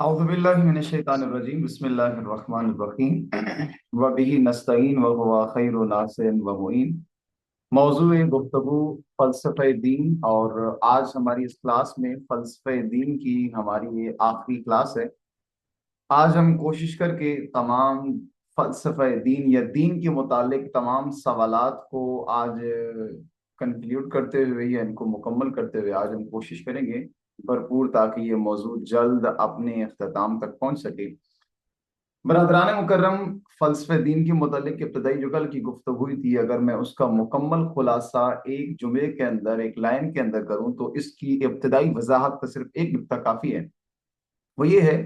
औज़ुबिल्लाहि मिनश्शैतानिर्रजीम बिस्मिल्लाहिर्रहमानिर्रहीम व बिही नस्तईन व हुवा खैरु नासिर व मुईन। मौज़ूए गुफ्तगू फ़लसफ़े दीन, और आज हमारी इस क्लास में फ़लसफ़े दीन की हमारी ये आखिरी क्लास है। आज हम कोशिश करके तमाम फ़लसफ़े दीन या दीन के मुतालिक तमाम सवालात को आज कंक्लूड करते हुए या इनको मुकम्मल करते हुए आज हम कोशिश करेंगे भरपूर, ताकि ये मौजूद जल्द अपने अख्ताम तक पहुंच सके। बरदरान मुकर्रम, फ़लसफ़े दीन के मुतालिक इब्तदाई जो कल की गुफ्तगू हुई थी, अगर मैं उसका मुकम्मल खुलासा एक जुमले के अंदर, एक लाइन के अंदर करूं, तो इसकी इब्तदाई वजाहत का सिर्फ एक नुक्ता काफ़ी है। वो ये है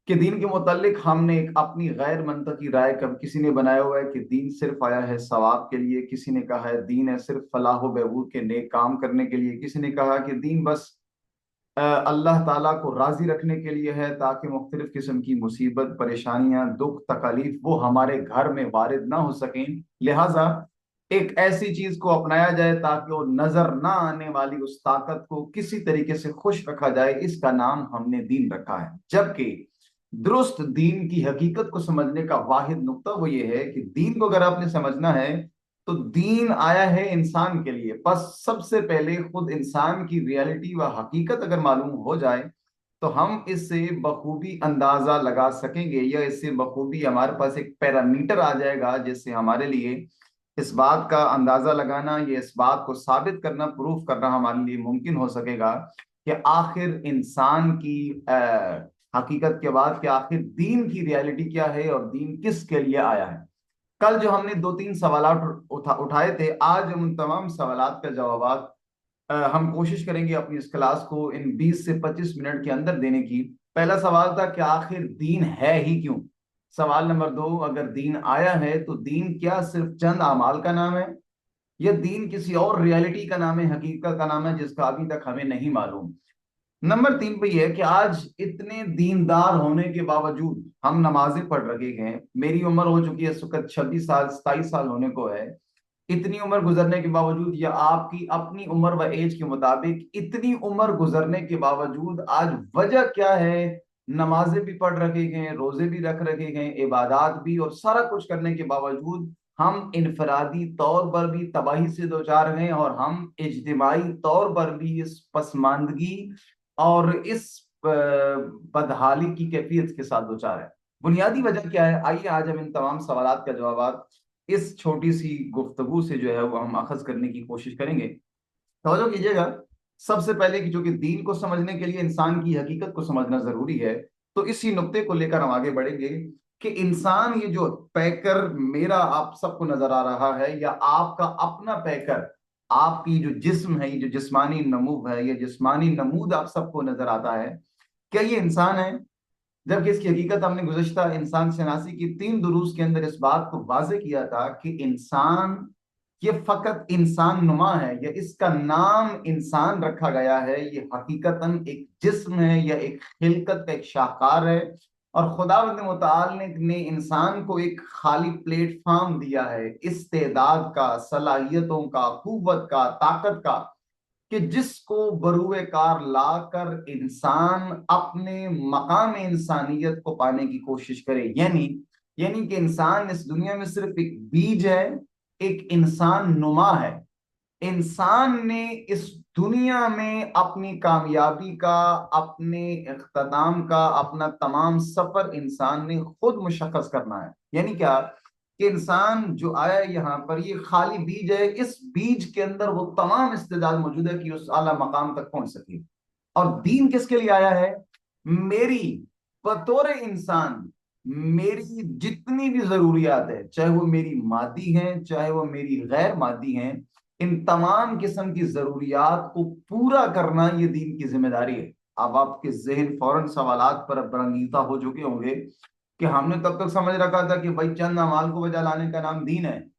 कि दीन के मुतालिक हमने एक अपनी गैर मनतकी राय, कब किसी ने बनाया हुआ है कि दीन सिर्फ आया है सवाब के लिए, किसी ने कहा है दीन है सिर्फ फलाह बहबूद के नेक काम करने के लिए, किसी ने कहा कि दीन बस अल्लाह ताला को राजी रखने के लिए है, ताकि मुख्तलिफ किस्म की मुसीबत, परेशानियां, दुख, तकलीफ वो हमारे घर में वारिद ना हो सकें। लिहाजा एक ऐसी चीज को अपनाया जाए ताकि वो नजर ना आने वाली उस ताकत को किसी तरीके से खुश रखा जाए, इसका नाम हमने दीन रखा है। जबकि दुरुस्त दीन की हकीकत को समझने का वाहिद नुक्ता वो ये है कि दीन को अगर आपने समझना है तो दीन आया है इंसान के लिए। बस सबसे पहले खुद इंसान की रियलिटी व हकीकत अगर मालूम हो जाए तो हम इससे बखूबी अंदाजा लगा सकेंगे, या इससे बखूबी हमारे पास एक पैरामीटर आ जाएगा जिससे हमारे लिए इस बात का अंदाजा लगाना, या इस बात को साबित करना, प्रूफ करना हमारे लिए मुमकिन हो सकेगा कि आखिर इंसान की हकीकत के बाद कि आखिर दीन की रियलिटी क्या है और दीन किसके लिए आया है। कल जो हमने दो तीन सवालात उठाए थे, आज हम उन तमाम सवालात का जवाब हम कोशिश करेंगे अपनी इस क्लास को इन 20 से 25 मिनट के अंदर देने की। पहला सवाल था कि आखिर दीन है ही क्यों। सवाल नंबर दो, अगर दीन आया है तो दीन क्या सिर्फ चंद अमाल का नाम है, या दीन किसी और रियलिटी का नाम है, हकीकत का नाम है जिसका अभी तक हमें नहीं मालूम। नंबर तीन पे यह है कि आज इतने दीनदार होने के बावजूद हम नमाजें पढ़ रहे हैं। मेरी उम्र हो चुकी है इस वक्त 26 साल, 27 साल होने को है। इतनी उम्र गुजरने के बावजूद, या आपकी अपनी उम्र व एज के मुताबिक इतनी उम्र गुजरने के बावजूद आज वजह क्या है? नमाजें भी पढ़ रखे हैं, रोजे भी रख रखे हैं, इबादात भी, और सारा कुछ करने के बावजूद हम इनफरादी तौर पर भी तबाही से दो चार हैं, और हम इज्तिमाई तौर पर भी इस पसमानदगी और इस बदहाली की कैफियत के साथ दो चार है। बुनियादी वजह क्या है? आइए आज हम इन तमाम सवालात का जवाब इस छोटी सी गुफ्तगू से जो है वो हम अखज करने की कोशिश करेंगे। तवज्जो कीजिएगा, सबसे पहले कि जो कि दीन को समझने के लिए इंसान की हकीकत को समझना जरूरी है, तो इसी नुक्ते को लेकर हम आगे बढ़ेंगे कि इंसान, ये जो पैकर मेरा आप सबको नजर आ रहा है, या आपका अपना पैकर, आपकी जो जिस्म है, ये जो जिस्मानी नमूद है, ये जिस्मानी नमूद आप सबको नजर आता है, क्या ये इंसान है? जबकि इसकी हकीकत हमने गुज़श्ता इंसान शनासी की 3 दुरूस के अंदर इस बात को वाजे किया था कि इंसान ये फकत इंसान नुमा है, या इसका नाम इंसान रखा गया है, ये हकीकतन एक जिस्म है या एक खिलकत का एक शाहकार है। और खुदावंद मुताल ने इंसान को एक खाली प्लेटफॉर्म दिया है इस्तेदाद का, सलाहियतों का, कुव्वत का, ताकत का, कि जिसको बरूए कार लाकर इंसान अपने मकाम इंसानियत को पाने की कोशिश करे। यानी यानी कि इंसान इस दुनिया में सिर्फ एक बीज है, एक इंसान नुमा है। इंसान ने इस दुनिया में अपनी कामयाबी का, अपने इख्तिताम का, अपना तमाम सफर इंसान ने खुद मुशख्खस करना है। यानी क्या कि इंसान जो आया यहाँ पर, ये खाली बीज है, इस बीज के अंदर वो तमाम इस्तेदाद मौजूद है कि उस आला मकाम तक पहुंच सके। और दीन किसके लिए आया है? मेरी बतौर इंसान मेरी जितनी भी जरूरियात है, चाहे वो मेरी मादी हैं, चाहे वो मेरी गैर मादी हैं, इन तमाम किस्म की जरूरियात को पूरा करना ये दीन की जिम्मेदारी है। अब आपके जहन फौरन सवालात पर बरंगीता हो चुके होंगे कि हमने तब तक समझ रखा था कि भाई चंद अमाल को बजा लाने का नाम दीन है,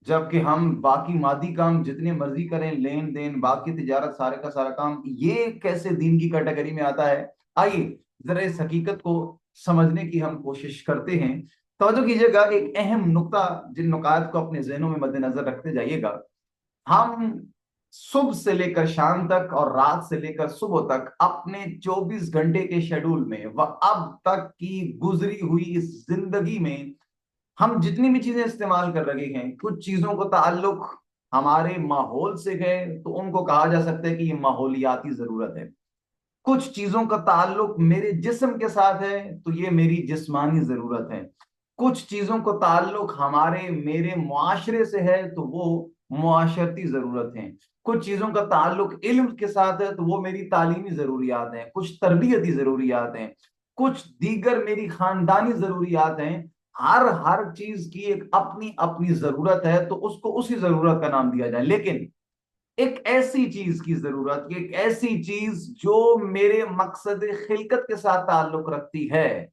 जबकि हम बाकी मादी काम जितने मर्जी करें, लेन देन, बाकी तिजारत, सारे का सारा काम, ये कैसे दीन की कैटेगरी में आता है? आइए जरा इस हकीकत को समझने की हम कोशिश करते हैं। तवज्जो कीजिएगा, एक अहम नुक्ता, जिन नुकात को अपने जहनों में मद्देनजर रखते जाइएगा। हम सुबह से लेकर शाम तक और रात से लेकर सुबह तक अपने 24 घंटे के शेड्यूल में व अब तक की गुजरी हुई इस जिंदगी में हम जितनी भी चीजें इस्तेमाल कर रहे हैं, कुछ चीजों को ताल्लुक हमारे माहौल से है तो उनको कहा जा सकता है कि ये माहौलियाती जरूरत है। कुछ चीजों का ताल्लुक मेरे जिस्म के साथ है तो ये मेरी जिस्मानी जरूरत है। कुछ चीजों को ताल्लुक हमारे मेरे मुआशरे से है तो वो मुआशरती जरूरत है। कुछ चीजों का ताल्लुक इल्म के साथ है तो वो मेरी तालीमी जरूरियात हैं, कुछ तरबियती जरूरियात हैं, कुछ दीगर मेरी खानदानी जरूरियात हैं। हर चीज की एक अपनी अपनी जरूरत है तो उसको उसी जरूरत का नाम दिया जाए। लेकिन एक ऐसी चीज की जरूरत, एक ऐसी चीज जो मेरे मकसद खिलकत के साथ ताल्लुक रखती है,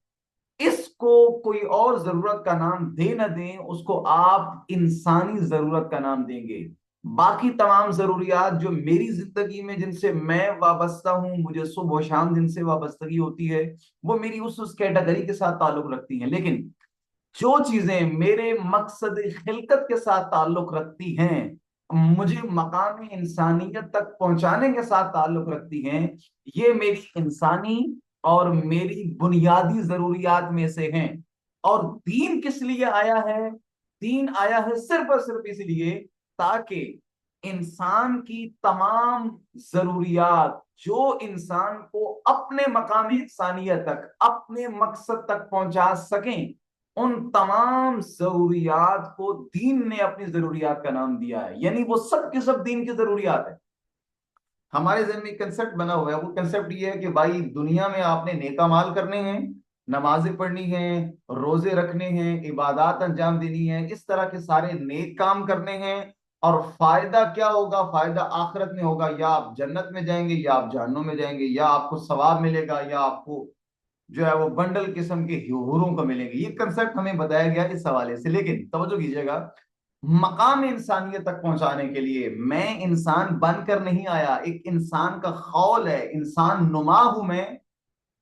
इसको कोई और जरूरत का नाम दे न दें, उसको आप इंसानी जरूरत का नाम देंगे। बाकी तमाम जरूरियात जो मेरी जिंदगी में जिनसे मैं वाबस्ता हूं, मुझे सुबह शाम जिनसे वाबस्तगी होती है, वो मेरी उस कैटेगरी के साथ ताल्लुक रखती हैं। लेकिन जो चीजें मेरे मकसद खिलकत के साथ ताल्लुक रखती हैं, मुझे मकाम इंसानियत तक पहुंचाने के साथ ताल्लुक रखती हैं, ये मेरी इंसानी और मेरी बुनियादी जरूरियात में से हैं। और दीन किस लिए आया है? दीन आया है सिर्फ और सिर्फ इसलिए ताकि इंसान की तमाम जरूरियात जो इंसान को अपने मकाम इंसानियत तक, अपने मकसद तक पहुंचा सकें, उन तमाम जरूरियात को दीन ने अपनी जरूरियात का नाम दिया है। यानी वो सब के सब दीन की जरूरियात है। हमारे जहन में कंसेप्ट बना हुआ है, वो कंसेप्ट ये है कि भाई दुनिया में आपने नेका माल करने हैं, नमाजें पढ़नी हैं, रोजे रखने हैं, इबादत अंजाम देनी है, इस तरह के सारे नेक काम करने हैं। और फायदा क्या होगा? फायदा आखिरत में होगा, या आप जन्नत में जाएंगे या आप जहन्नुम में जाएंगे, या आपको सवाब मिलेगा या आपको जो है वो बंडल किस्म के हूरों को मिलेंगे। ये कंसेप्ट हमें बताया गया इस हवाले से। लेकिन तवज्जो कीजिएगा, मकाम इंसानियत तक पहुंचाने के लिए मैं इंसान बनकर नहीं आया, एक इंसान का खौल है, इंसान नुमा हूं मैं।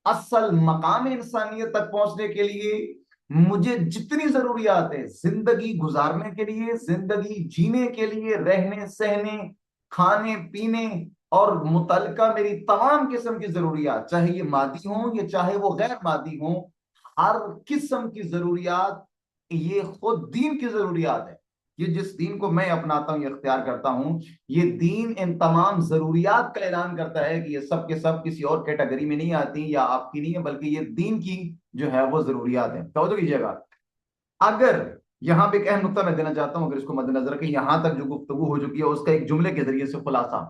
असल मकाम इंसानियत तक पहुंचने के लिए मुझे जितनी जरूरियात है जिंदगी गुजारने के लिए, जिंदगी जीने के लिए, रहने सहने, खाने पीने और मुतलका मेरी तमाम किस्म की जरूरियात, चाहे ये मादी हो या चाहे वो गैर मादी हो, हर किस्म की जरूरियात ये खुद दीन की जरूरियात है। ये जिस दीन को मैं अपनाता हूं, ये इख्तियार करता हूं, ये दीन इन तमाम जरूरियात का ऐलान करता है कि ये सब के सब किसी और कैटेगरी में नहीं आती या आपकी नहीं है, बल्कि ये दीन की जो है वो जरूरियात है। तो कीजिएगा, अगर यहां पे एक अहम नुक्ता मैं देना चाहता हूं, अगर इसको मद्देनजर रखें, यहां तक जो गुफ्तगू हो चुकी है उसका एक जुमले के जरिए से खुलासा,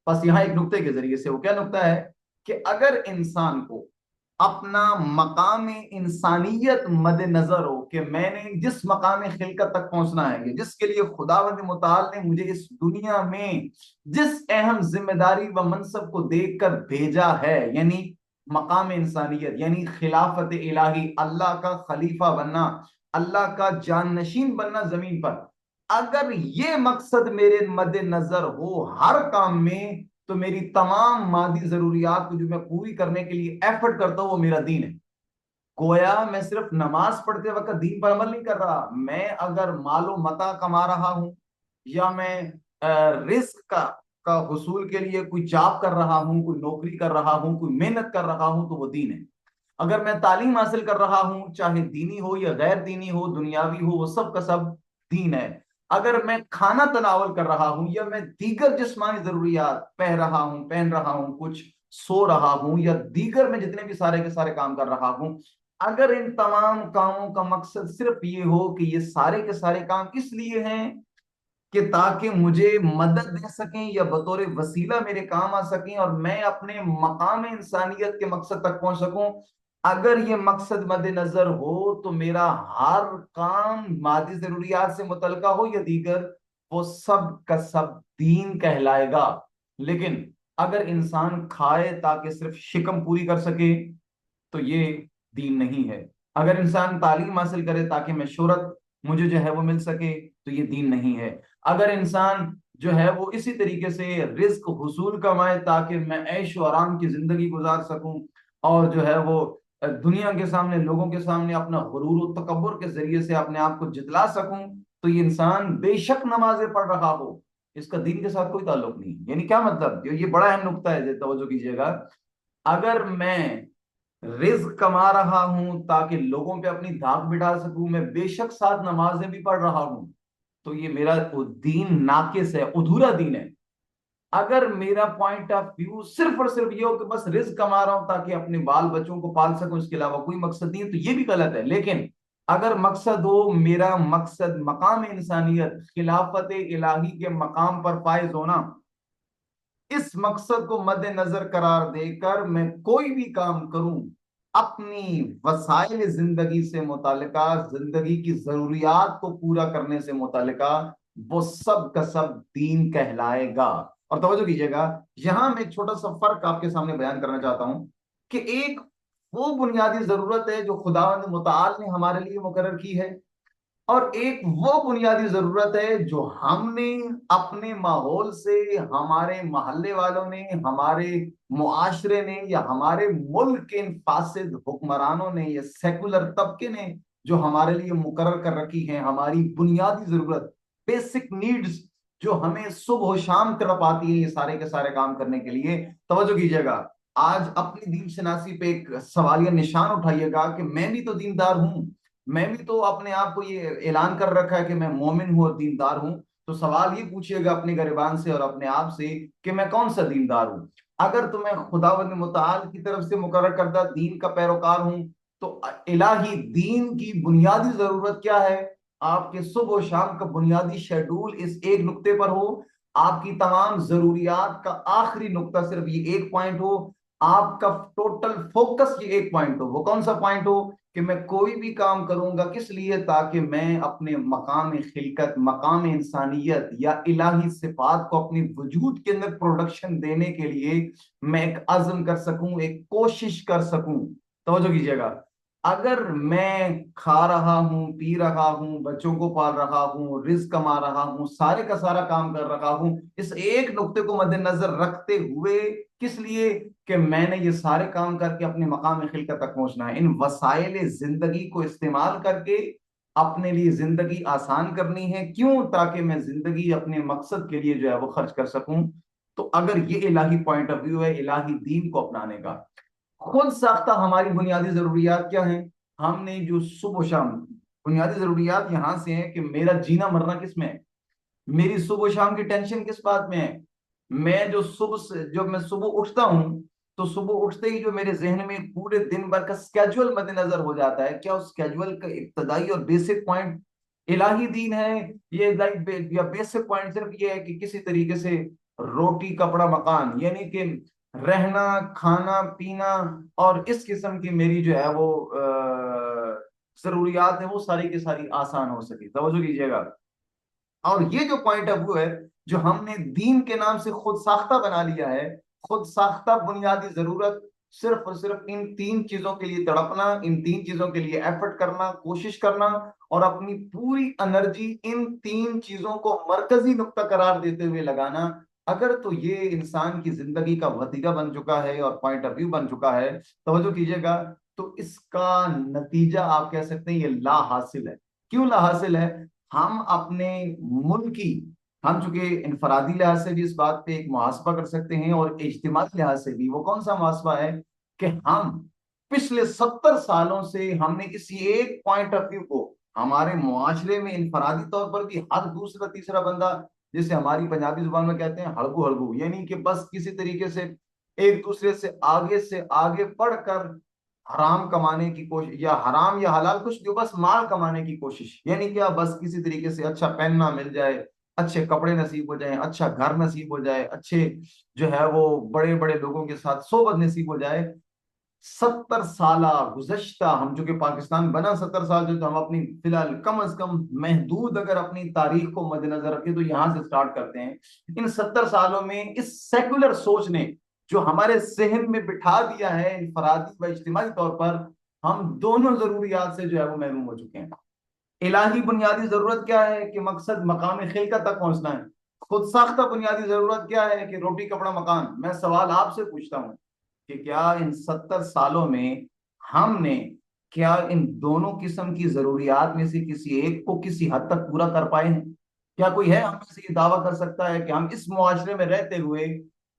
बस यहां एक नुक्ते के जरिए से। वो क्या नुक्ता है कि अगर इंसान को अपना मकाम इंसानियत मद्देनजर हो कि मैंने जिस मकाम खिलकत तक पहुंचना है, जिसके लिए खुदावंद मुताल ने मुझे इस दुनिया में जिस अहम जिम्मेदारी व मनसब को देखकर भेजा है, यानी मकाम इंसानियत, यानी खिलाफत इलाही, अल्लाह का खलीफा बनना, अल्लाह का जाननशीन बनना जमीन पर, अगर ये मकसद मेरे मद्देनजर हो हर काम में, तो मेरी तमाम मादी जरूरियात को जो मैं पूरी करने के लिए एफर्ट करता हूं वो मेरा दीन है। गोया मैं सिर्फ नमाज पढ़ते वक्त दीन पर अमल नहीं कर रहा, मैं अगर मालो मता कमा रहा हूं या मैं रिस्क का हुसूल के लिए कोई जॉब कर रहा हूं, कोई नौकरी कर रहा हूं, कोई मेहनत कर रहा हूं, तो वो दीन है। अगर मैं तालीम हासिल कर रहा हूं, चाहे दीनी हो या गैर दीनी हो, दुनियावी हो, वो सब का सब दीन है। अगर मैं खाना तनावल कर रहा हूं या मैं दीगर जिस्मानी जरूरियात पह रहा हूं, पहन रहा हूं, कुछ सो रहा हूं, या दीगर में जितने भी सारे के सारे काम कर रहा हूं, अगर इन तमाम कामों का मकसद सिर्फ ये हो कि ये सारे के सारे काम इसलिए हैं कि ताकि मुझे मदद दे सकें या बतौर वसीला मेरे काम आ सकें और मैं अपने मकाम इंसानियत के मकसद तक पहुंच सकूं, अगर ये मकसद मद्देनजर हो तो मेरा हर काम मादी जरूरियात से मुतलका हो या दीगर, वो सब का सब दीन कहलाएगा। लेकिन अगर इंसान खाए ताकि सिर्फ शिकम पूरी कर सके, तो ये दीन नहीं है। अगर इंसान तालीम हासिल करे ताकि मैं शोहरत मुझे जो है वो मिल सके, तो ये दीन नहीं है। अगर इंसान जो है वो इसी तरीके से रिस्क हुसूल कमाए ताकि मैं ऐश और आराम की जिंदगी गुजार सकूं और जो है वो दुनिया के सामने, लोगों के सामने अपना गुरूर और तकब्बुर के जरिए से अपने आप को जितला सकूं, तो ये इंसान बेशक नमाजें पढ़ रहा हो, इसका दीन के साथ कोई ताल्लुक नहीं। यानी क्या मतलब, ये बड़ा अहम नुक्ता है, तवज्जो कीजिएगा। अगर मैं रिज्क कमा रहा हूं ताकि लोगों पे अपनी धाक बिठा सकूं, मैं बेशक साथ नमाजें भी पढ़ रहा हूं, तो ये मेरा दीन नाकिस है, अधूरा दीन है। अगर मेरा पॉइंट ऑफ व्यू सिर्फ और सिर्फ ये हो कि बस रिस्क कमा रहा हूं ताकि अपने बाल बच्चों को पाल सकूं, इसके अलावा कोई मकसद नहीं है, तो ये भी गलत है। लेकिन अगर मकसद हो, मेरा मकसद मकाम इंसानियत, खिलाफत इलाही के मकाम पर फायज होना, इस मकसद को मद्देनजर करार देकर मैं कोई भी काम करूं, अपनी वसाइल जिंदगी से मुतालिका, जिंदगी की जरूरियात को पूरा करने से मुतालिका, वो सब का सब दीन कहलाएगा। और तवज्जो कीजिएगा, यहां मैं एक छोटा सा फर्क आपके सामने बयान करना चाहता हूं कि एक वो बुनियादी जरूरत है जो खुदावंद मुताल ने हमारे लिए मुकर्रर की है, और एक वो बुनियादी जरूरत है जो हमने अपने माहौल से, हमारे मोहल्ले वालों ने, हमारे मुआशरे ने, या हमारे मुल्क के इन फासिद हुक्मरानों ने या सेकुलर तबके ने जो हमारे लिए मुकर्रर कर रखी है, हमारी बुनियादी जरूरत, बेसिक नीड्स, जो हमें सुबह शाम तड़प आती है ये सारे के सारे काम करने के लिए। तवज्जो कीजिएगा, आज अपनी दीन शनासी पे एक सवालिया निशान उठाइएगा कि मैं भी तो दीनदार हूं, मैं भी तो अपने आप को ये ऐलान कर रखा है कि मैं मोमिन हूं और दीनदार हूं। तो सवाल ये पूछिएगा अपने गरिबान से और अपने आप से कि मैं कौन सा दीनदार हूं। अगर तो मैं खुदावंद मुताल की तरफ से मुकर्रर करदा दीन का पैरोकार हूं, तो इलाही दीन की बुनियादी जरूरत क्या है, आपके सुबह और शाम का बुनियादी शेड्यूल इस एक नुक्ते पर हो, आपकी तमाम जरूरियात का आखिरी नुक्ता सिर्फ ये एक पॉइंट हो, आपका टोटल फोकस ये एक पॉइंट हो। वो कौन सा पॉइंट हो कि मैं कोई भी काम करूंगा किस लिए, ताकि मैं अपने मकाम खिलकत, मकाम इंसानियत या इलाही सिफात को अपनी वजूद के अंदर प्रोडक्शन देने के लिए मैं एक अज़्म कर सकूं, एक कोशिश कर सकूं। तवज्जो कीजिएगा, अगर मैं खा रहा हूं, पी रहा हूं, बच्चों को पाल रहा हूं, रिस्क कमा रहा हूं, सारे का सारा काम कर रहा हूं, इस एक नुक्ते को मद्देनजर रखते हुए, किस लिए कि मैंने ये सारे काम करके अपने मकाम खिलकत तक पहुंचना है, इन वसाइल जिंदगी को इस्तेमाल करके अपने लिए जिंदगी आसान करनी है, क्यों, ताकि मैं जिंदगी अपने मकसद के लिए जो है वो खर्च कर सकूं। तो अगर ये इलाही पॉइंट ऑफ व्यू है इलाही दीन को अपनाने का, खुद साख्ता हमारी बुनियादी जरूरियात क्या है, हमने जो सुबह शाम, बुनियादी जरूरियात यहां से है कि मेरा जीना मरना किस में है, मेरी सुबह शाम की टेंशन किस बात में है। मैं जो सुबह से, जब मैं सुबह उठता हूं, तो सुबह उठते ही जो मेरे जहन में पूरे दिन भर का स्केड्यूल मद्देनजर हो जाता है, क्या उस स्केड्यूल का इब्तदाई और बेसिक पॉइंट इलाही दीन है, ये या बेसिक पॉइंट सिर्फ ये है कि किसी तरीके से रोटी कपड़ा मकान, यानी कि रहना खाना पीना और इस किस्म की मेरी जो है वो जरूरियात है वो सारी की सारी आसान हो सके। तवज्जो कीजिएगा, और ये जो पॉइंट ऑफ व्यू है जो हमने दीन के नाम से खुद साख्ता बना लिया है, खुद साख्ता बुनियादी जरूरत, सिर्फ और सिर्फ इन तीन चीजों के लिए तड़पना, इन तीन चीजों के लिए एफर्ट करना, कोशिश करना, और अपनी पूरी एनर्जी इन तीन चीजों को मरकजी नुक्ता करार देते हुए लगाना, अगर तो ये इंसान की जिंदगी का वतीरा बन चुका है और पॉइंट ऑफ व्यू बन चुका है, तवज्जो कीजिएगा, तो इसका नतीजा आप कह सकते हैं ये ला हासिल है। क्यों ला हासिल है, हम अपने मुल्क की, हम चूंकि इनफरादी लिहाज से भी इस बात पे एक मुहासबा कर सकते हैं और इज्तिमाई लिहाज से भी, वो कौन सा मुहासबा है कि हम पिछले 70 सालों से हमने किसी एक पॉइंट ऑफ व्यू को हमारे मुआशरे में इनफरादी तौर पर भी हर दूसरा तीसरा बंदा, जिसे हमारी पंजाबी जुबान में कहते हैं हड़बू हड़बू, यानी कि बस किसी तरीके से एक दूसरे से आगे बढ़कर हराम कमाने की कोशिश, या हराम या हलाल कुछ जो, बस माल कमाने की कोशिश, यानी क्या, बस किसी तरीके से अच्छा पहनना मिल जाए, अच्छे कपड़े नसीब हो जाए, अच्छा घर नसीब हो जाए, अच्छे जो है वो बड़े बड़े लोगों के साथ सोबत नसीब हो जाए। 70 साल गुज़श्ता, हम जो कि पाकिस्तान बना 70 साल जो, तो हम अपनी फिलहाल कम अज कम महदूद अगर अपनी तारीख को मद्देनजर रखें तो यहां से स्टार्ट करते हैं। इन 70 सालों में इस सेकुलर सोच ने जो हमारे जहन में बिठा दिया है इनफरादी व इज्तिमाई तौर पर, हम दोनों जरूरियात से जो है वो महरूम हो चुके हैं। इलाही बुनियादी जरूरत क्या है कि मकसद मकाम खिलकत तक पहुंचना है, खुद साख्ता बुनियादी जरूरत क्या है कि रोटी कपड़ा मकान। मैं सवाल आपसे पूछता हूं कि क्या इन 70 सालों में हमने, क्या इन दोनों किस्म की जरूरियात में से किसी एक को किसी हद तक पूरा कर पाए हैं? क्या कोई है हम में से ये दावा कर सकता है कि हम इस मुआशरे में रहते हुए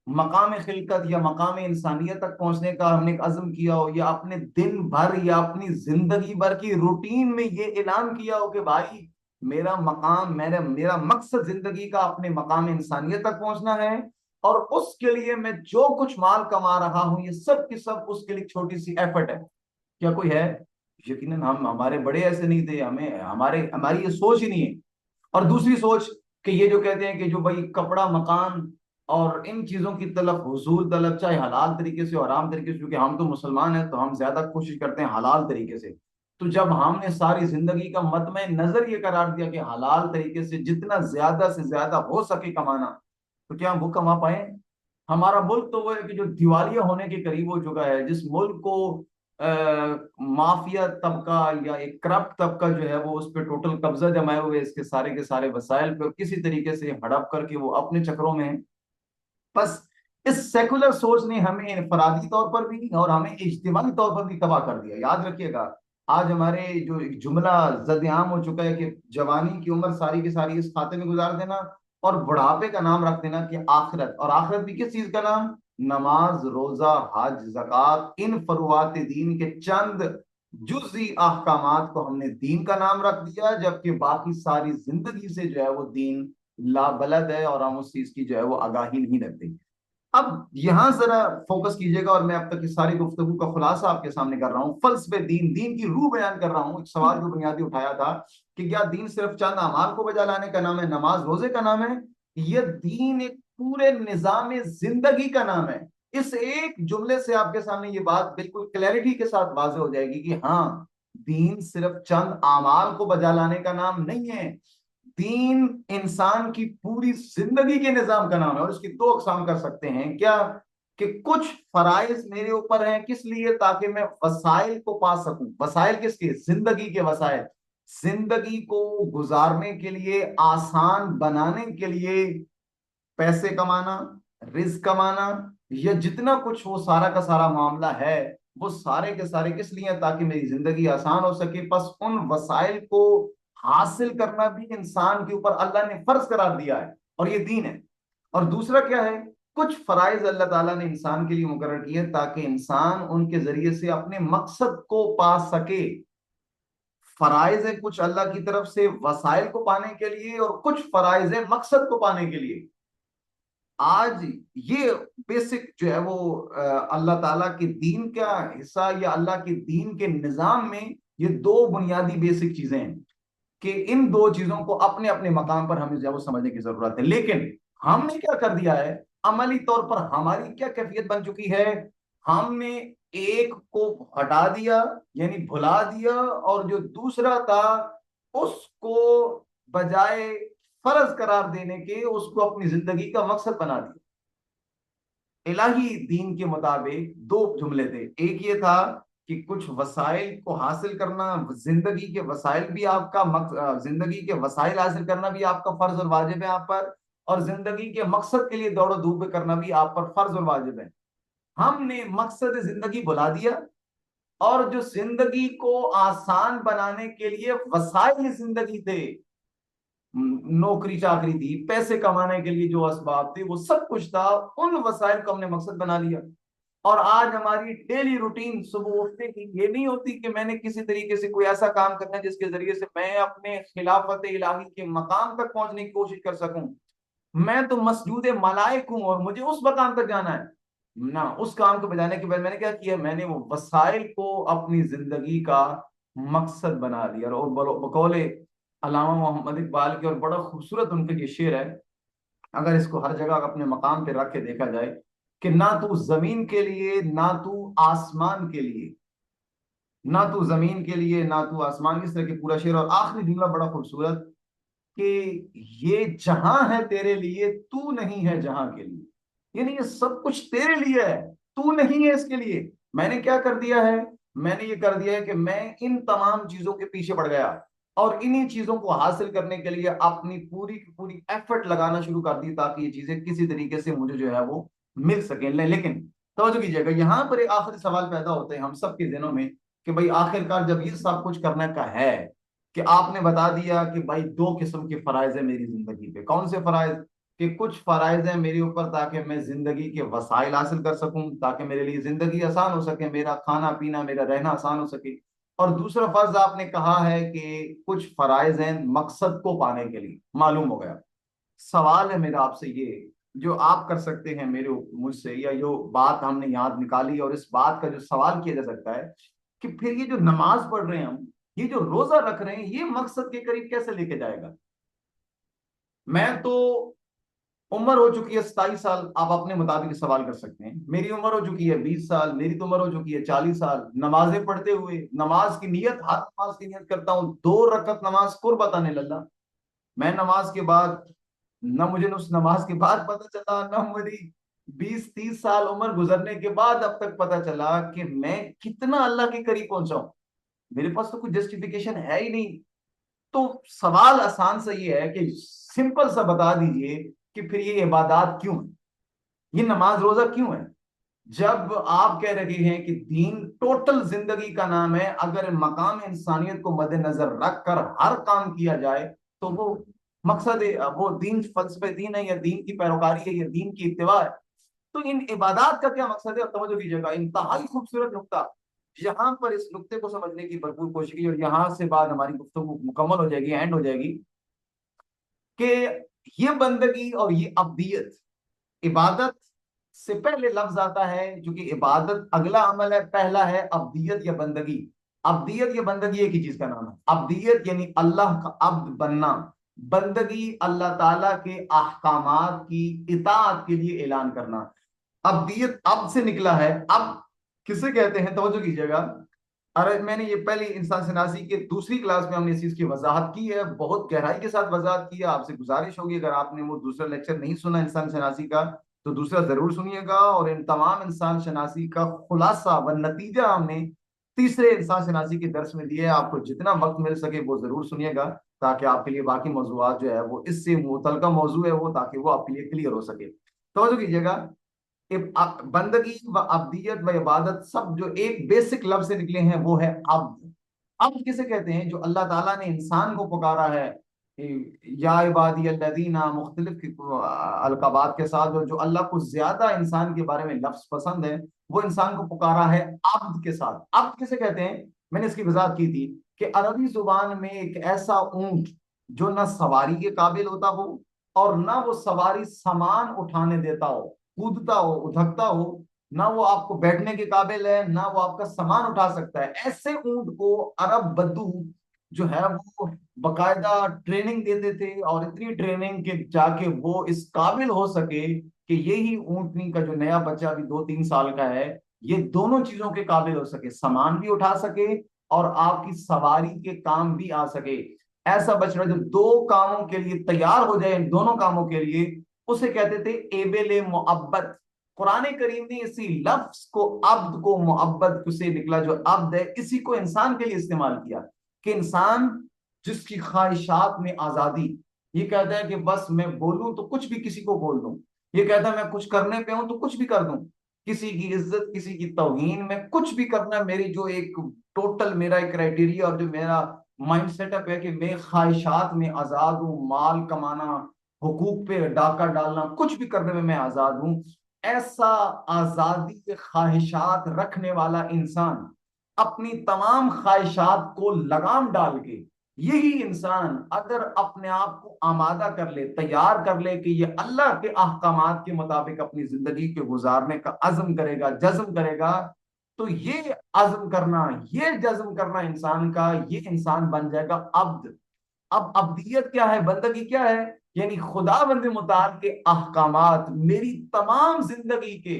मकाम खिलकत या मकाम इंसानियत तक पहुंचने का हमने एक अज़्म किया हो, या अपने दिन भर या अपनी जिंदगी भर की रूटीन में ये ऐलान किया हो कि भाई मेरा मकाम, मेरा मेरा मकसद जिंदगी का अपने मकाम इंसानियत तक पहुंचना है, और उसके लिए मैं जो कुछ माल कमा रहा हूं ये सब की सब उसके लिए छोटी सी एफर्ट है? क्या कोई है? यकीनन हम, हमारे बड़े ऐसे नहीं थे, हमें हमारे हमारी ये सोच ही नहीं है। और दूसरी सोच कि ये जो कहते हैं कि जो भाई कपड़ा, मकान और इन चीजों की तलब, हुसूल तलब, चाहे हलाल तरीके से और हराम तरीके से, क्योंकि हम तो मुसलमान हैं तो हम ज्यादा कोशिश करते हैं हलाल तरीके से। तो जब हमने सारी जिंदगी का मतमे नजर ये करार दिया कि हलाल तरीके से जितना ज्यादा से ज्यादा हो सके कमाना, तो क्या हम वो कमा पाए? हमारा मुल्क तो वो है कि जो दिवालिया होने के करीब हो चुका है, जिस मुल्क को माफिया तबका या एक करप्ट तबका जो है वो उस पर टोटल कब्जा जमाए हुए, इसके सारे के सारे वसाइल पे किसी तरीके से हड़प करके वो अपने चक्रों में है। बस इस सेकुलर सोच ने हमें इनफरादी तौर पर भी और हमें इज्तिमाई तौर पर भी तबाह कर दिया। याद रखिएगा, आज हमारे जो एक जुमला जद-ए-आम हो चुका है कि जवानी की उम्र सारी की सारी इस खाते में गुजार देना, और बुढ़ापे का नाम रख देना कि आखिरत। और आखिरत भी किस चीज का नाम? नमाज, रोजा, हज, जक़ात, इन फरुआत दीन के चंद जुज़ई अहकामात को हमने दीन का नाम रख दिया, जबकि बाकी सारी जिंदगी से जो है वो दीन लाबलद है और हम उस चीज की जो है वो आगाही नहीं रखते। अब यहां जरा फोकस कीजिएगा, और मैं अब तक की सारी गुफ्तगू का खुलासा आपके सामने कर रहा हूं, फल्सफे दीन, दीन की रूह बयान कर रहा हूं। एक सवाल जो बुनियादी उठाया था कि क्या दीन सिर्फ चंद अमाल को बजा लाने का नाम है, नमाज रोजे का नाम है? यह दीन एक पूरे निजाम जिंदगी का नाम है। इस एक जुमले से आपके सामने ये बात बिल्कुल क्लैरिटी के साथ वाज़ेह हो जाएगी कि हाँ, दीन सिर्फ चंद अमाल को बजा लाने का नाम नहीं है। दीन इंसान की पूरी जिंदगी के निजाम का नाम है। और इसकी दो अकसाम कर सकते हैं क्या? कि कुछ फराइज मेरे ऊपर हैं, किस लिए? ताकि मैं वसाइल को पा सकूं। वसाइल किसके? जिंदगी के वसाइल। जिंदगी को गुजारने के लिए, आसान बनाने के लिए, पैसे कमाना, रिस्क कमाना, या जितना कुछ वो सारा का सारा मामला है, वो सारे के सारे किस लिए? ताकि मेरी जिंदगी आसान हो सके। बस उन वसाइल को हासिल करना भी इंसान के ऊपर अल्लाह ने फर्ज करार दिया है, और ये दीन है। और दूसरा क्या है? कुछ फराइज अल्लाह ताला ने इंसान के लिए मुकर्रर किए ताकि इंसान उनके जरिए से अपने मकसद को पा सके। फराइज है कुछ अल्लाह की तरफ से वसाइल को पाने के लिए, और कुछ फराइज है मकसद को पाने के लिए। आज ये बेसिक जो है वो अल्लाह ताला के दीन का हिस्सा, या अल्लाह के दीन के निजाम में ये दो बुनियादी बेसिक चीजें हैं कि इन दो चीजों को अपने अपने मकाम पर हमें जो है वो समझने की जरूरत है। लेकिन हमने क्या कर दिया है? अमली तौर पर हमारी क्या कैफियत बन चुकी है? हमने एक को हटा दिया, यानी भुला दिया, और जो दूसरा था उसको बजाय फर्ज करार देने के उसको अपनी जिंदगी का मकसद बना दिया। इलाही दीन के मुताबिक दो जुमले थे। एक ये था कि कुछ वसाइल को हासिल करना, जिंदगी के वसाइल भी आपका जिंदगी के वसाइल हासिल करना भी आपका फर्ज और वाजिब है आप पर, और जिंदगी के मकसद के लिए दौड़ो धूप करना भी आप पर फर्ज और वाजिब है। हमने मकसद जिंदगी भुला दिया, और जो जिंदगी को आसान बनाने के लिए वसाइल जिंदगी थे, नौकरी चाकरी थी, पैसे कमाने के लिए जो असबाब थे, वो सब कुछ था, उन वसाइल को हमने मकसद बना लिया। और आज हमारी डेली रूटीन सुबह उठने की ये नहीं होती कि मैंने किसी तरीके से कोई ऐसा काम करना है जिसके जरिए से मैं अपने खिलाफत इलाही के मकाम तक पहुंचने की कोशिश कर सकूं। मैं तो मसजूद मलाइक हूं और मुझे उस मकाम तक जाना है ना। उस काम को बजाने के बाद मैंने क्या किया? मैंने वो वसाइल को अपनी जिंदगी का मकसद बना लिया। और बकौले अल्लामा मोहम्मद इकबाल के, और बड़ा खूबसूरत उनका ये शेर है, अगर इसको हर जगह अपने मकाम पे रख के देखा जाए, कि ना तू जमीन के लिए ना तू आसमान के लिए, ना तू जमीन के लिए ना तू आसमान, इस तरह के पूरा शेर। और आखिरी जुमला बड़ा खूबसूरत कि ये जहां है तेरे लिए, तू नहीं है जहां के लिए। यानी ये सब कुछ तेरे लिए है, तू नहीं है इसके लिए। मैंने क्या कर दिया है? मैंने ये कर दिया है कि मैं इन तमाम चीजों के पीछे पड़ गया, और इन्हीं चीजों को हासिल करने के लिए अपनी पूरी की पूरी एफर्ट लगाना शुरू कर दी, ताकि ये चीजें किसी तरीके से मुझे जो है वो मिल सके। लेकिन तवज्जो कीजिएगा, यहां पर एक आखिरी सवाल पैदा होते हैं हम सबके दिनों में कि भाई आखिरकार जब ये सब कुछ करने का है, कि आपने बता दिया कि भाई दो किस्म के फराइज है मेरी जिंदगी पे। कौन से फराइज? कि कुछ फराइज है मेरे ऊपर ताकि मैं जिंदगी के वसाइल हासिल कर सकूं, ताकि मेरे लिए जिंदगी आसान हो सके, मेरा खाना पीना मेरा रहना आसान हो सके। और दूसरा फर्ज आपने कहा है कि कुछ फराइज हैं मकसद को पाने के लिए। मालूम हो गया। सवाल है मेरा आपसे ये, जो आप कर सकते हैं मेरे मुझसे, या जो बात हमने याद निकाली, और इस बात का जो सवाल किया जा सकता है कि फिर ये जो नमाज पढ़ रहे हैं हम, ये जो रोजा रख रहे हैं, ये मकसद के करीब कैसे लेके जाएगा? मैं तो उम्र हो चुकी है 27 साल, आप अपने मुताबिक सवाल कर सकते हैं। मेरी उम्र हो चुकी है 20 साल, मेरी तो उम्र हो चुकी है 40 साल नमाजें पढ़ते हुए। नमाज की नियत, हर नमाज की नियत करता हूँ, 2 रकत नमाज कुर्बत आने लल्ला। मैं नमाज के बाद, न मुझे उस नमाज के बाद पता चला, न मेरी 20-30 साल उम्र गुजरने के बाद अब तक पता चला कि मैं कितना अल्लाह के करीब पहुंचा हूं। मेरे पास तो कुछ जस्टिफिकेशन है ही नहीं। तो सवाल आसान सा ये है कि सिंपल सा बता दीजिए कि फिर ये इबादत क्यों है, ये नमाज रोजा क्यों है? जब आप कह रहे हैं कि दीन टोटल जिंदगी का नाम है, अगर मकाम इंसानियत को मद्देनजर रखकर हर काम किया जाए तो वो मकसद है, वो दीन फलसफे दीन है, या दीन की पैरोकारी है, या दीन की इत्तिबा है। तो इन इबादत का क्या मकसद है? और तवज्जो कीजिएगा, इंतहाई खूबसूरत नुक्ता। यहाँ पर इस नुक्ते को समझने की भरपूर कोशिश की, और यहाँ से बाद हमारी गुफ्तगू मुकम्मल हो जाएगी, एंड हो जाएगी, कि ये बंदगी और ये अब्दियत, इबादत से पहले लफ्ज आता है, जो कि इबादत अगला अमल है, पहला है अब्दियत या बंदगी। अब्दियत या बंदगी एक ही चीज का नाम है। अब्दियत यानी अल्लाह का अब्द बनना, बंदगी अल्लाह ताला के अहकामात की इताअत के लिए ऐलान करना। अब्दियत अब से निकला है। अब किसे कहते हैं, तवज्जो कीजिएगा। अरे मैंने ये पहली इंसान शनासी के दूसरी क्लास में हमने इस चीज की वजाहत की है, बहुत गहराई के साथ वजाहत की है। आपसे गुजारिश होगी, अगर आपने वो दूसरा लेक्चर नहीं सुना इंसान शनासी का, तो दूसरा जरूर सुनिएगा। और इन तमाम इंसान शनासी का खुलासा व नतीजा हमने तीसरे इंसान शनासी के दर्स में दिया है। आपको जितना वक्त मिल सके वो जरूर सुनिएगा, ताकि आपके लिए बाकी मौजूआत जो है वो इससे मुतलका मौजू है वो, ताकि वो आपके लिए क्लियर हो सके। तो कीजिएगा, बंदगी व अब्दियत व इबादत सब जो एक बेसिक लफ्ज से निकले हैं वो है अब्द। अब्द किसे कहते हैं? जो अल्लाह ताला ने इंसान को पुकारा है, या इबादी अल्लज़ीना, मुख्तलिफ अलकाबात के साथ, और जो अल्लाह को ज्यादा इंसान के बारे में लफ्ज पसंद है, वो इंसान को पुकारा है अब्द के साथ। अब्द किसे कहते हैं? मैंने इसकी वजाहत की थी कि अरबी जुबान में एक ऐसा ऊंट जो ना सवारी के काबिल होता हो, और ना वो सवारी सामान उठाने देता हो, कूदता हो, उधकता हो, ना वो आपको बैठने के काबिल है, ना वो आपका सामान उठा सकता है, ऐसे ऊंट को अरब बद्दू जो है वो बकायदा ट्रेनिंग देते थे, और इतनी ट्रेनिंग के जाके वो इस काबिल हो सके कि यही ऊंटनी का जो नया बच्चा अभी 2-3 साल का है, ये दोनों चीजों के काबिल हो सके, सामान भी उठा सके और आपकी सवारी के काम भी आ सके। ऐसा बछड़ा जो दो कामों के लिए तैयार हो जाए, इन दोनों कामों के लिए, उसे कहते थे एबेले मुअब्बत। कुरान करीम ने इसी लफ्ज को, अब्द को, मुअब्बद से निकला जो अब्द है, इसी को इंसान के लिए इस्तेमाल किया। कि इंसान जिसकी ख्वाहिशात में आजादी, ये कहता है कि बस मैं बोलूं तो कुछ भी किसी को बोल दूं, ये कहता है मैं कुछ करने पे हूं तो कुछ भी कर दूं, किसी की इज्जत किसी की तौहीन में कुछ भी करना, मेरी जो एक टोटल मेरा एक क्राइटेरिया और जो मेरा माइंड सेटअप है कि मैं ख्वाहिशात में आजाद हूं, माल कमाना, हुकूक पे डाका डालना, कुछ भी करने में मैं आजाद हूं। ऐसा आजादी के ख्वाहिशात रखने वाला इंसान अपनी तमाम ख्वाहिशात को लगाम डाल के, यही इंसान अगर अपने आप को आमादा कर ले, तैयार कर ले कि ये अल्लाह के अहकामात के मुताबिक अपनी जिंदगी के गुजारने का अज़म करेगा, जज्म करेगा, तो ये अज़म करना, ये जज्म करना इंसान का, ये इंसान बन जाएगा अब्द। अब अब्दियत क्या है, बंदगी क्या है? यानी खुदाबंद मुताल के अहकामात मेरी तमाम जिंदगी के,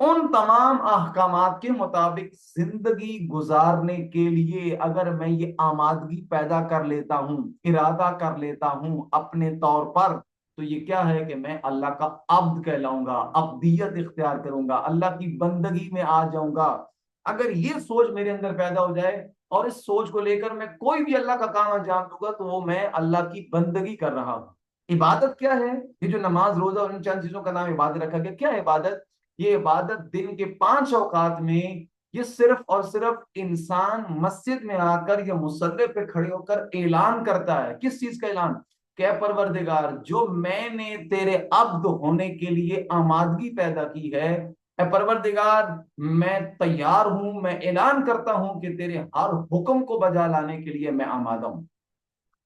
उन तमाम अहकामात के मुताबिक जिंदगी गुजारने के लिए अगर मैं ये आमादगी पैदा कर लेता हूं, इरादा कर लेता हूं अपने तौर पर, तो ये क्या है कि मैं अल्लाह का अब्द कहलाऊंगा, अब्दियत इख्तियार करूंगा, अल्लाह की बंदगी में आ जाऊंगा। अगर ये सोच मेरे अंदर पैदा हो जाए, और इस सोच को लेकर मैं कोई भी अल्लाह का काम अंजाम दूंगा, तो वो मैं अल्लाह की बंदगी कर रहा हूं। इबादत क्या है? ये जो नमाज रोजा और इन चंद चीजों का नाम इबादत रखा गया, क्या है इबादत? ये इबादत दिन के 5 औकात में ये सिर्फ और सिर्फ इंसान मस्जिद में आकर या मुसल्ले पे खड़े होकर ऐलान करता है। किस चीज का ऐलान? क्या परवरदिगार, जो मैंने तेरे अब्द होने के लिए आमादगी पैदा की है, ए परवरदिगार मैं तैयार हूं, मैं ऐलान करता हूं कि तेरे हर हुक्म को बजा लाने के लिए मैं आमादा हूं।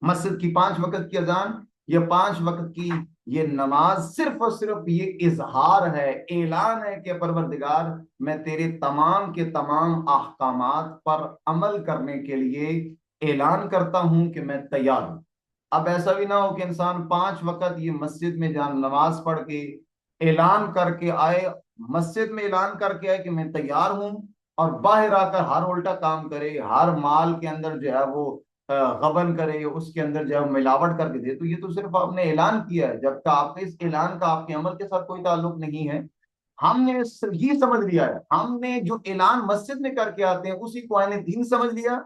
मस्जिद की 5 वक्त की अजान, ये 5 वक्त की ये नमाज सिर्फ और सिर्फ ये इजहार है, ऐलान है कि परवरदिगार मैं तेरे तमाम के तमाम अहकामात पर अमल करने के लिए ऐलान करता हूं कि मैं तैयार हूं। अब ऐसा भी ना हो कि इंसान 5 वक्त ये मस्जिद में जान नमाज पढ़ के ऐलान करके आए, मस्जिद में ऐलान करके आए कि मैं तैयार हूं, और बाहर आकर हर उल्टा काम करे, हर माल के अंदर जो है वो गबन करे, उसके अंदर जो है मिलावट करके दे। तो ये तो सिर्फ आपने ऐलान किया है, जबकि आपके इस ऐलान का आपके अमल के साथ कोई ताल्लुक नहीं है। हमने ये समझ लिया है, हमने जो ऐलान मस्जिद में करके आते हैं उसी को आने दीन समझ लिया,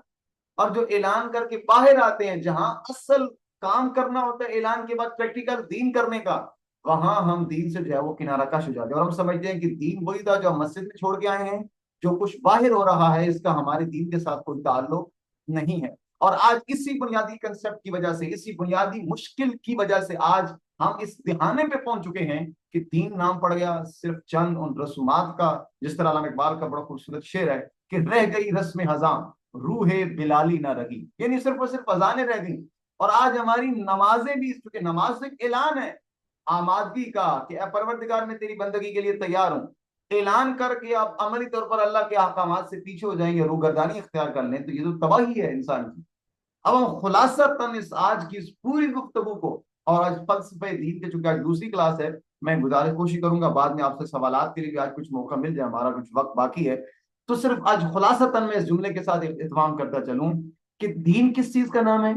और जो ऐलान करके बाहर आते हैं जहां असल काम करना होता है ऐलान के बाद प्रैक्टिकल दीन करने का, वहां हम दीन से जो है वो किनारा कश हो जाते हैं, और हम समझते हैं कि दीन वही था जो हम मस्जिद में छोड़ के आए हैं। जो कुछ बाहर हो रहा है इसका हमारे दीन के साथ कोई ताल्लुक नहीं है। और आज इसी बुनियादी कंसेप्ट की वजह से, इसी बुनियादी मुश्किल की वजह से आज हम इस दिहाने पे पहुंच चुके हैं कि दीन नाम पड़ गया सिर्फ चंद उन रसूमात का। जिस तरह अल्लामा इकबाल का बड़ा खूबसूरत शेर है कि रह गई रस्म हज़ां रूहे बिलाली ना रही, यानी सिर्फ और सिर्फ अजानें रह गई। और आज हमारी नमाजें भी, चूंकि नमाज तो एक ऐलान है आमादगी का कि ए परवरदिगार मैं तेरी बंदगी के लिए तैयार हूं, ऐलान करके आप अमली तौर पर अल्लाह के अहकामात से पीछे हो जाएंगे, रूगर्दानी इख्तियार कर लें, तो ये तो तबाही है इंसान की। अब हम खुलासतन इस आज की इस पूरी गुफ्तगू को, और आज फलसफे दीन के चूंकि आज दूसरी क्लास है, मैं गुजारिश कोशिश करूंगा बाद में आपसे सवालात के लिए भी आज कुछ मौका मिल जाए, हमारा कुछ वक्त बाकी है, तो सिर्फ आज खुलासतन में इस जुमले के साथ इत्माम करता चलूं कि दीन किस चीज का नाम है।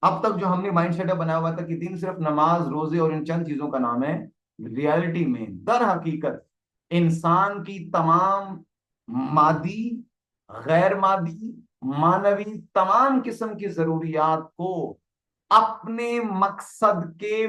अब तक जो हमने माइंड सेटअप बनाया हुआ था कि दीन सिर्फ नमाज रोजे और इन चंद चीजों का नाम है, रियलिटी में दर हकीकत इंसान की तमाम मादी, गैर मादी, मानवी तमाम किस्म की जरूरियात को अपने मकसद के